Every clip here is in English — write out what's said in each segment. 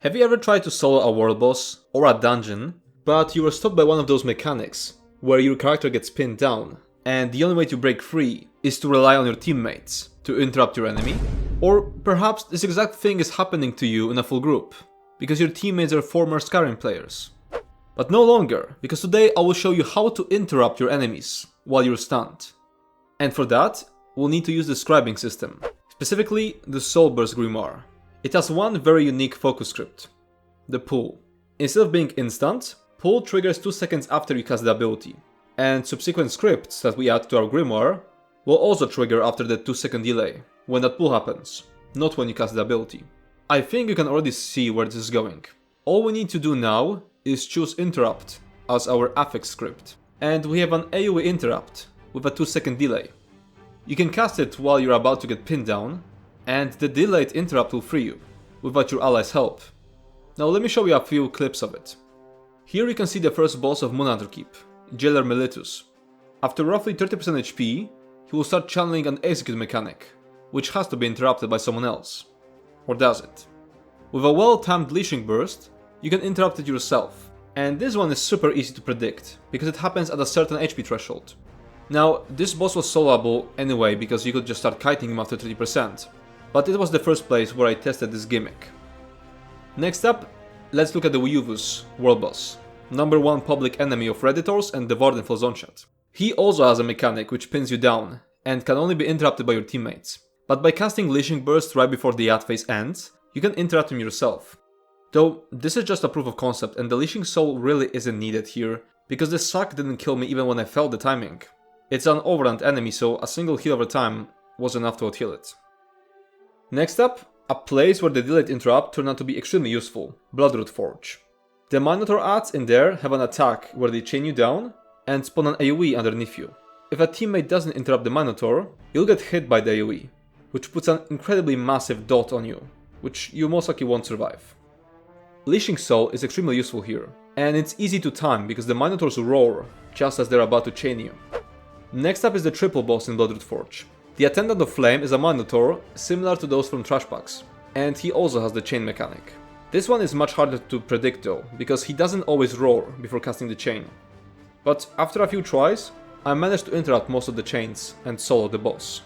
Have you ever tried to solo a world boss or a dungeon, but you were stopped by one of those mechanics where your character gets pinned down and the only way to break free is to rely on your teammates to interrupt your enemy? Or perhaps this exact thing is happening to you in a full group because your teammates are former Skyrim players. But no longer, because today I will show you how to interrupt your enemies while you're stunned. And for that, we'll need to use the Scribing system, specifically the Soulburst Grimoire. It has one very unique focus script, the pull. Instead of being instant, pull triggers 2 seconds after you cast the ability, and subsequent scripts that we add to our Grimoire will also trigger after the 2-second delay, when that pull happens, not when you cast the ability. I think you can already see where this is going. All we need to do now is choose interrupt as our affix script, and we have an AoE interrupt with a 2-second delay. You can cast it while you're about to get pinned down, and the delayed interrupt will free you, without your allies' help. Now let me show you a few clips of it. Here you can see the first boss of Moonhunter Keep, Jailer Melitus. After roughly 30% HP, he will start channeling an execute mechanic, which has to be interrupted by someone else. Or does it? With a well-timed leashing burst, you can interrupt it yourself, and this one is super easy to predict, because it happens at a certain HP threshold. Now, this boss was soloable anyway because you could just start kiting him after 30%, but it was the first place where I tested this gimmick. Next up, let's look at the Wuyuvus world boss, number 1 public enemy of Redditors and the vvardenfell zone chat. He also has a mechanic which pins you down, and can only be interrupted by your teammates, but by casting Leashing Burst right before the ad phase ends, you can interrupt him yourself. Though, this is just a proof of concept and the Leashing Soul really isn't needed here, because the suck didn't kill me even when I felt the timing. It's an overland enemy, so a single heal over time was enough to outheal it. Next up, a place where the delayed interrupt turned out to be extremely useful, Bloodroot Forge. The Minotaur ads in there have an attack where they chain you down and spawn an AoE underneath you. If a teammate doesn't interrupt the Minotaur, you'll get hit by the AoE, which puts an incredibly massive dot on you, which you most likely won't survive. Leashing Soul is extremely useful here, and it's easy to time because the Minotaurs roar just as they're about to chain you. Next up is the triple boss in Bloodroot Forge. The Attendant of Flame is a Minotaur similar to those from Trash Packs, and he also has the chain mechanic. This one is much harder to predict though, because he doesn't always roar before casting the chain. But after a few tries, I managed to interrupt most of the chains and solo the boss.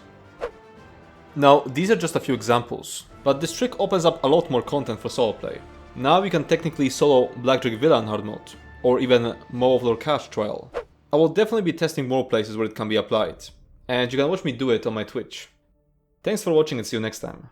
Now, these are just a few examples, but this trick opens up a lot more content for solo play. Now you can technically solo Blackdrake Villa in hard mode, or even Maw of Lord Cash trial. I will definitely be testing more places where it can be applied, and you can watch me do it on my Twitch. Thanks for watching and see you next time.